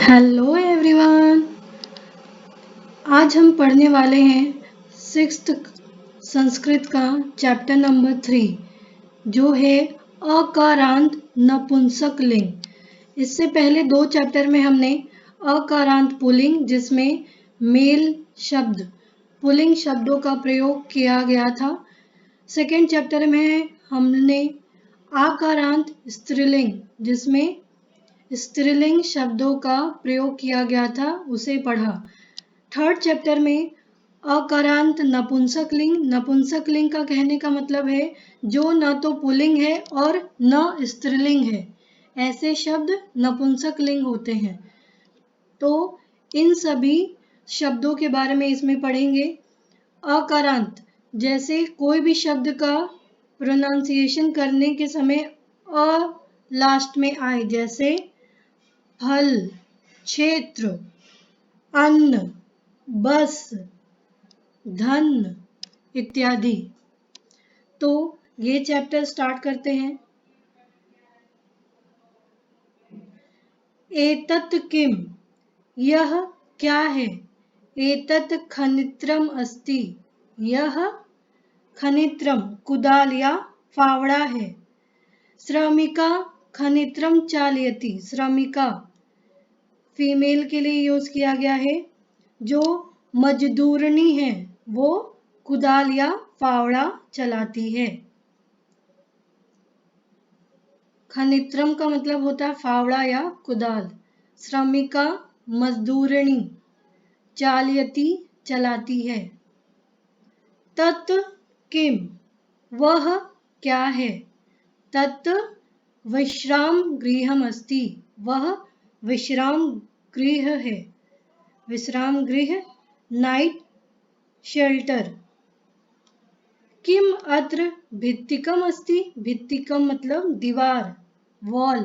Hello everyone. आज हम पढ़ने वाले हैं 6th संस्कृत का चैप्टर नंबर 3 जो है अकारांत नपुंसक लिंग। इससे पहले 2 चैप्टर में हमने अकारांत पुल्लिंग जिसमें मेल शब्द पुल्लिंग शब्दों का प्रयोग किया गया था। सेकेंड चैप्टर में हमने आकारांत स्त्रीलिंग जिसमें स्त्रीलिंग शब्दों का प्रयोग किया गया था उसे पढ़ा। थर्ड चैप्टर में अकारांत नपुंसक लिंग का कहने का मतलब है जो न तो पुल्लिंग है और न स्त्रीलिंग है, ऐसे शब्द नपुंसक लिंग होते हैं। तो इन सभी शब्दों के बारे में इसमें पढ़ेंगे। अकारांत जैसे कोई भी शब्द का प्रोनाउंसिएशन करने के समय अ लास्ट में आए, जैसे फल, क्षेत्र, अन्न, बस, धन इत्यादि। तो ये चैप्टर स्टार्ट करते हैं। एतत् किम, यह क्या है। एतत् खनित्रम अस्ति, यह खनित्रम कुदाल या फावड़ा है। श्रमिका खनित्रम चालयति, श्रमिका फीमेल के लिए यूज किया गया है। जो मजदूरनी है वो कुदाल या फावड़ा चलाती है। खनित्रम का मतलब होता है फावड़ा या कुदाल। श्रमिका मजदूरनी, चालयति चलाती है। तत् किम, वह क्या है। तत् विश्राम गृहम् अस्ति, वह विश्राम गृह है। विश्राम गृह नाइट शेल्टर। किम अत्र भित्तिकम अस्ति, भित्तिकम मतलब दीवार, वॉल।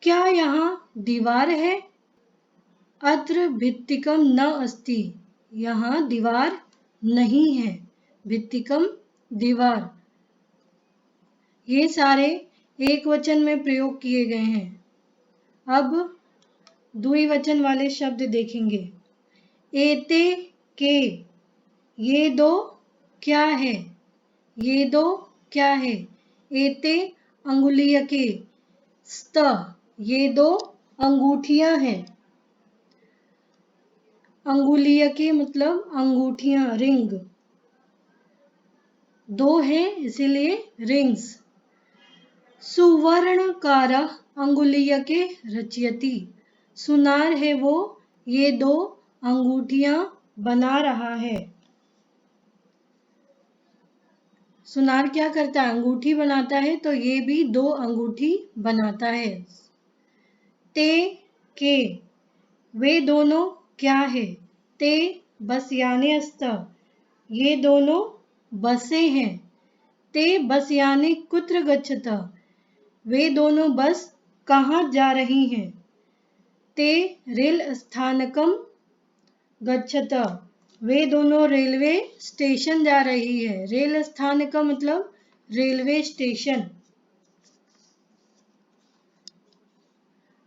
क्या यहाँ दीवार है। अत्र भित्तिकम न अस्ति, यहाँ दीवार नहीं है। भित्तिकम दीवार। ये सारे एक वचन में प्रयोग किए गए हैं। अब द्विवचन वाले शब्द देखेंगे। एते के, ये दो क्या है। ये दो क्या है। एते अंगुलीयके, स्त, ये दो अंगूठियां हैं। अंगुलीयके मतलब अंगूठियां, रिंग। दो है इसीलिए रिंग्स। सुवर्णकारः अंगुलीयके रचयति, सुनार है वो, ये दो अंगूठियां बना रहा है। सुनार क्या करता है, अंगूठी बनाता है, तो ये भी दो अंगूठी बनाता है। ते के, वे दोनों क्या है। ते बसयाने अस्त, ये दोनों बसें हैं। ते बसयाने कुत्र गच्छत, वे दोनों बस कहाँ जा रही हैं। ते रेल स्थानकम गच्छत, वे दोनों रेलवे स्टेशन जा रही है। रेल स्थान का मतलब रेलवे स्टेशन।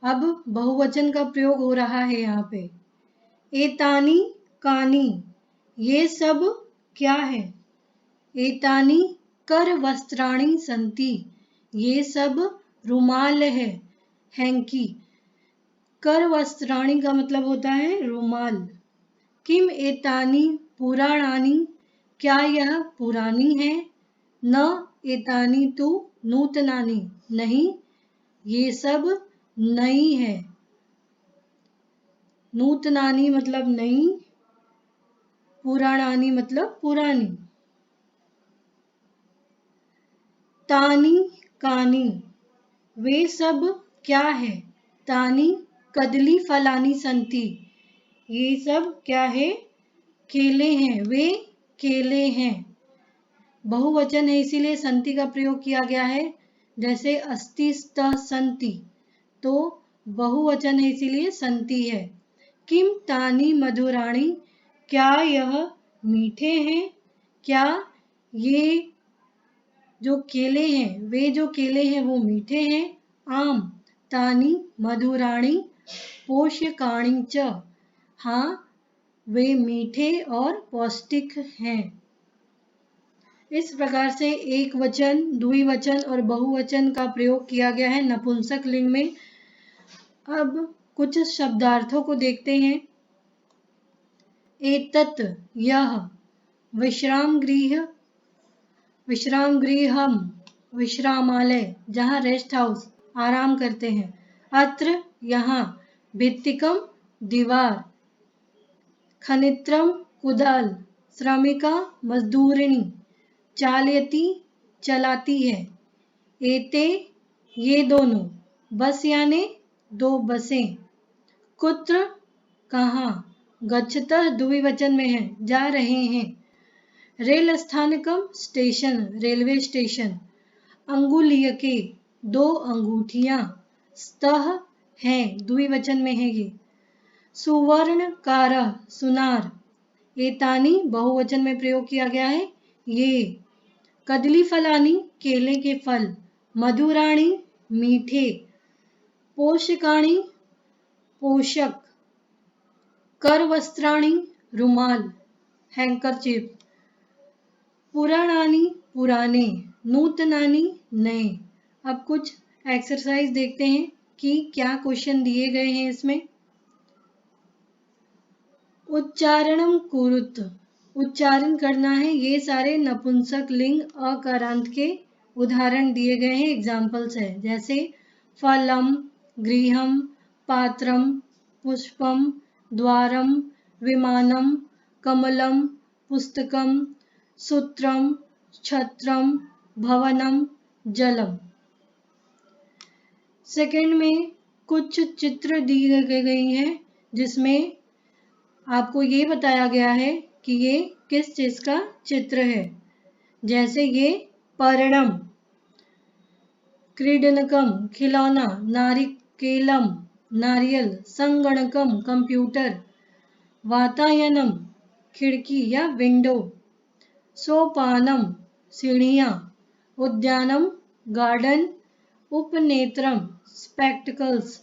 अब बहुवचन का प्रयोग हो रहा है यहाँ पे। एतानी कानी, ये सब क्या है। एतानी कर वस्त्राणी संति, ये सब रुमाल है, हैंकी। कर वस्त्राणी का मतलब होता है रुमाल। किम एतानी पुराणानी, क्या यह पुरानी है। न एतानी तु नूतनानी, नहीं ये सब नई है। नूतनानी मतलब नई, पुराणानी मतलब पुरानी। तानी कानी, वे सब क्या है। तानी कदली फलानी संति, ये सब क्या है, केले हैं, वे केले हैं। बहुवचन है इसीलिए संति का प्रयोग किया गया है। जैसे अस्ति स्त संति, तो बहुवचन है इसीलिए संति है। किम तानी मधुराणी, क्या यह मीठे हैं। क्या ये जो केले हैं, वे जो केले हैं वो मीठे हैं। आम तानी मधुराणी पोषकाणि च, हाँ वे मीठे और पौष्टिक हैं। इस प्रकार से एक वचन, द्विवचन और बहुवचन का प्रयोग किया गया है नपुंसक लिंग में। अब कुछ शब्दार्थों को देखते हैं। एतत् यह, विश्राम गृह, विश्राम गृहम, विश्रामालय जहाँ रेस्ट हाउस आराम करते हैं। अत्र यहाँ, भित्तिकम दीवार, खनित्रम कुदाल, श्रमिका मजदूरनी, चालयति चलाती है। एते ये दोनों, बस यानी दो बसें। कुत्र कहाँ, गच्छतः द्विवचन में है, जा रहे हैं। रेल स्थानकम स्टेशन, रेलवे स्टेशन। अंगुलीयके दो अंगूठियां, स्तः है द्विवचन में है ये। सुवर्णकारः सुनार, एतानी बहुवचन में प्रयोग किया गया है ये। कदली फलानी केले के फल, मधुराणी मीठे, पोषकाणी पोषक, करवस्त्राणी रुमाल हैंकरचीफ, पुराणानी पुराने, नूतनानी नए। अब कुछ एक्सरसाइज देखते हैं कि क्या क्वेश्चन दिए गए हैं इसमें। उच्चारणम कुरुत, उच्चारण करना है। ये सारे नपुंसक लिंग अकारांत के उदाहरण दिए गए हैं, एग्जाम्पल्स है। जैसे फलम, गृहम, पात्रम, पुष्पम, द्वारम, विमानम, कमलम, पुस्तकम, सूत्रम, छत्रम, भवनम, जलम। सेकंड में कुछ चित्र दी गई हैं जिसमें आपको ये बताया गया है कि ये किस चीज का चित्र है। जैसे ये पर्णम, क्रीडनकम खिलौना, नारिकेलम नारियल, संगणकम कंप्यूटर, वातायनम खिड़की या विंडो, सोपानम सीढ़ियाँ, उद्यानम गार्डन, उपनेत्रम स्पेक्टिकल्स,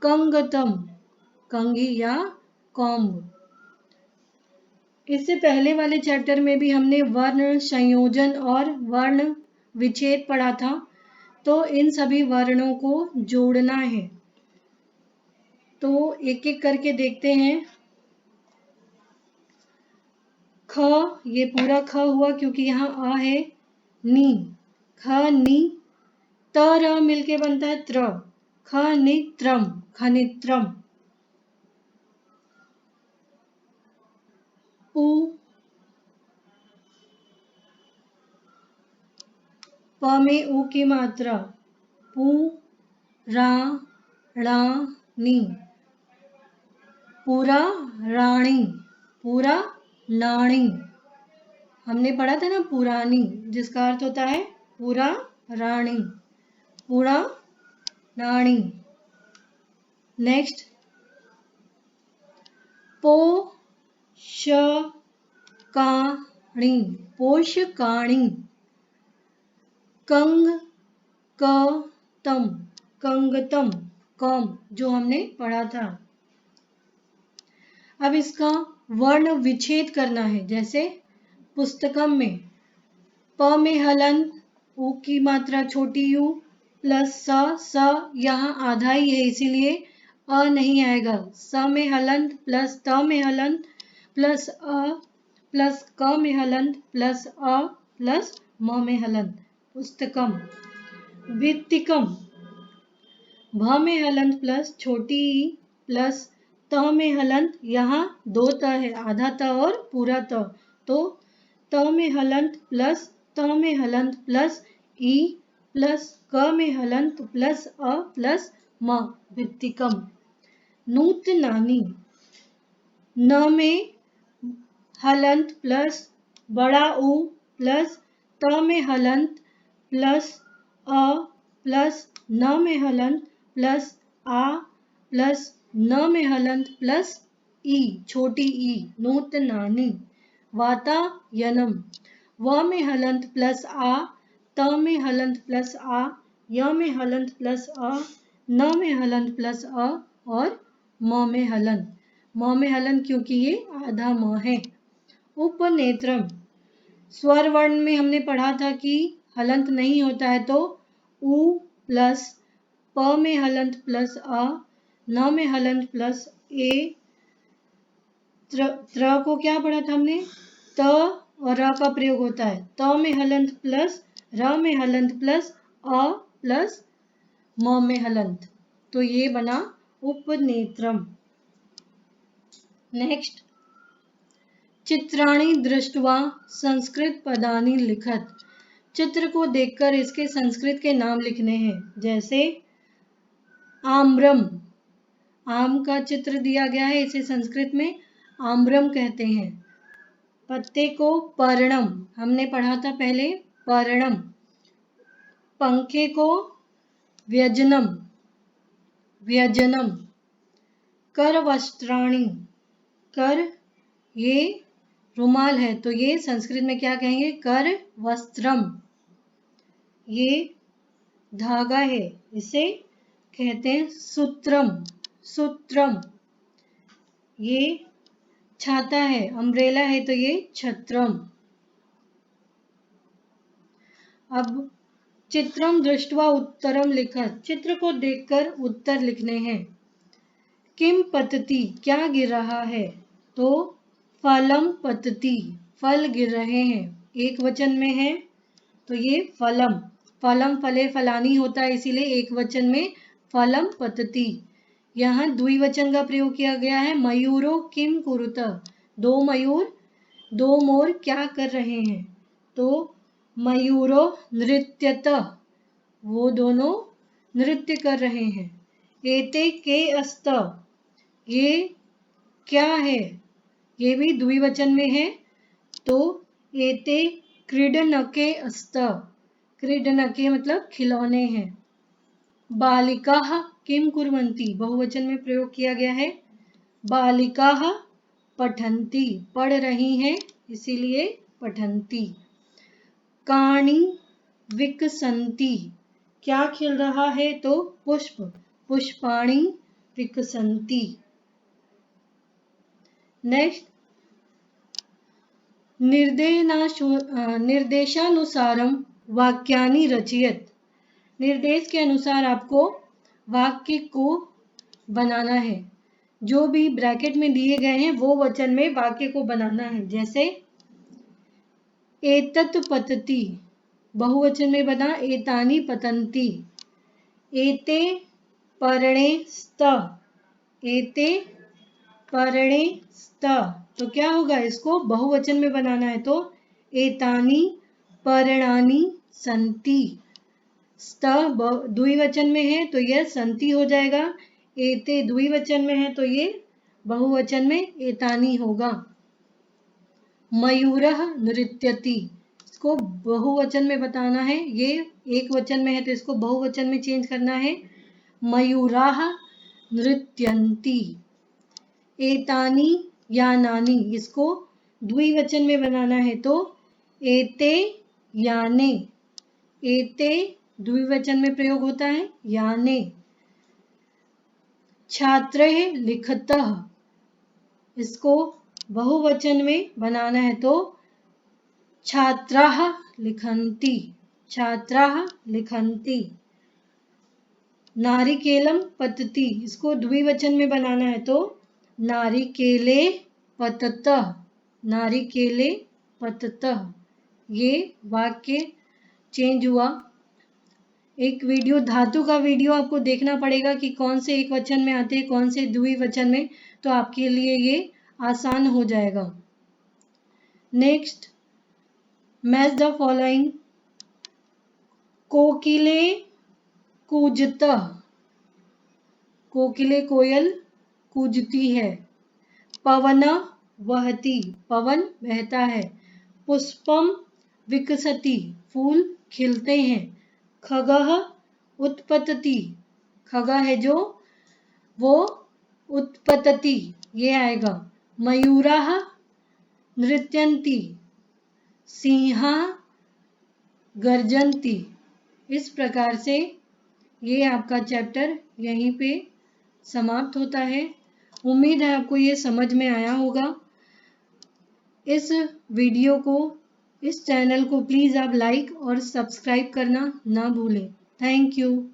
कंगतम कंघी या कॉम्ब। इससे पहले वाले चैप्टर में भी हमने वर्ण संयोजन और वर्ण विच्छेद पढ़ा था, तो इन सभी वर्णों को जोड़ना है। तो एक एक करके देखते हैं। ख, ये पूरा ख हुआ क्योंकि यहाँ अ है। नी, ख नी, त र मिलके बनता है त्र, ख नित्रम खनित्रम। पू, प में ऊ की मात्रा, पू रा णा नी, पूरा राणी, पूरा नाणी। हमने पढ़ा था ना पुरानी, जिसका अर्थ होता है पूरा राणी, पूरा नाणी। नेक्स्ट, पोषकाणी, पोषकाणी। कंग क तम, कंगतम कम, जो हमने पढ़ा था। अब इसका वर्ण विच्छेद करना है। जैसे पुस्तकम में प में हलंत, ऊ की मात्रा छोटी यू प्लस स यहाँ आधा ही है इसीलिए अ नहीं आएगा। स में हलंत प्लस त में हलंत प्लस अ प्लस क में हलंत प्लस अ प्लस म में हलंत, पुस्तकम। भित्तिकम, भ में हलंत प्लस छोटी ई प्लस त में हलंत, यहाँ दो त है, आधा त और पूरा त, तो त में हलंत प्लस त में हलंत प्लस ई प्लस क में हलंत प्लस अ प्लस म, भित्तिकम। नूतनानी, न में हलंत प्लस बड़ा ऊ प्लस त में हलंत प्लस अ प्लस न में हलंत प्लस आ प्लस न में हलंत प्लस ई, छोटी ई, नूतनानी। वातायनम, व में हलंत प्लस आ, त में हलंत प्लस आ, य में हलंत प्लस अ, न में हलंत प्लस अ और म में हलन, म में हलन क्योंकि ये आधा म है। उपनेत्रम, स्वर वर्ण में हमने पढ़ा था कि हलंत नहीं होता है तो उ प्लस प में हलंत प्लस अ, न में हलंत प्लस ए, त्र को क्या पढ़ा था हमने, त और र का प्रयोग होता है, त में हलंत प्लस र में हलंत प्लस अ प्लस म में हलंत, तो ये बना उपनेत्रम। नेक्स्ट, चित्राणि दृष्ट्वा संस्कृत पदानि लिखत, चित्र को देखकर इसके संस्कृत के नाम लिखने हैं। जैसे आम्रम, आम का चित्र दिया गया है, इसे संस्कृत में आम्रम कहते हैं। पत्ते को पर्णम, हमने पढ़ा था पहले पर्णम। पंखे को व्यजनम, व्यजनम। कर वस्त्राणि, कर ये रुमाल है तो ये संस्कृत में क्या कहेंगे, कर वस्त्रम। ये धागा है, इसे कहते हैं सूत्रम, सूत्रम। ये छाता है, अम्ब्रेला है तो ये छत्रम। अब चित्रम दृष्ट्वा उत्तरम लिखत, चित्र को देखकर उत्तर लिखने हैं। किम पतति, क्या गिर रहा है, तो फलम पतति, फल गिर रहे हैं, एक वचन में है तो ये फलम, फलम फले फलानी होता है इसीलिए एक वचन में फलम पतति। यहाँ द्विवचन का प्रयोग किया गया है, मयूरो किम कुरुत, दो मयूर दो मोर क्या कर रहे हैं, तो मयूरो नृत्यत, वो दोनों नृत्य कर रहे हैं। एते के अस्त, ये क्या है, ये भी द्विवचन में है तो एते क्रीडनके अस्त, क्रीडनके मतलब खिलौने हैं। बालिकाः किम कुर्वन्ति, बहुवचन में प्रयोग किया गया है, बालिकाः पठन्ति, पढ़ रही हैं इसीलिए पठन्ति। कानि विकसन्ति, क्या खिल रहा है, तो पुष्प, पुष्पाणि विकसन्ति। नेक्स्ट, निर्देशानुसारम वाक्यानि रचयत, निर्देश के अनुसार आपको वाक्य को बनाना है, जो भी ब्रैकेट में दिए गए हैं वो वचन में वाक्य को बनाना है। जैसे एतत् पतति, बहुवचन में बना एतानि पतन्ति। एते पर्णे स्त, एते पर्णे स्त, तो क्या होगा, इसको बहुवचन में बनाना है तो एतानि पर्णानि सन्ति। स्त द्विवचन में है तो यह संति हो जाएगा, एते द्विवचन में है तो ये बहुवचन में एतानि होगा। मयूरः नृत्यति, इसको बहुवचन में बताना है, ये एक वचन में है तो इसको बहुवचन में चेंज करना है, मयूराः नृत्यन्ति। एतानि यानानि, इसको द्विवचन में बनाना है तो एते याने, एते द्विवचन में प्रयोग होता है याने। छात्रैः लिखतः, इसको बहुवचन में बनाना है तो छात्राः लिखन्ति, छात्राः लिखन्ति। नारिकेलम पतति, इसको द्विवचन में बनाना है तो नारिकेले पततः, नारिकेले पततः। ये वाक्य चेंज हुआ। एक वीडियो, धातु का वीडियो आपको देखना पड़ेगा कि कौन से एक वचन में आते हैं कौन से द्विवचन में, तो आपके लिए ये आसान हो जाएगा। Next, match the following. कोकिले कूजतः, कोकिले कोयल कूजती है। पवन वहति, पवन बहता है। पुष्पम विकसति, फूल खिलते हैं। खगः उत्पतति, खगा है जो वो उत्पतति ये आएगा। मयूराः नृत्यन्ति, सिंहा गर्जन्ति। इस प्रकार से ये आपका चैप्टर यहीं पे समाप्त होता है। उम्मीद है आपको ये समझ में आया होगा। इस वीडियो को, इस चैनल को प्लीज़ आप लाइक और सब्सक्राइब करना ना भूलें। Thank you.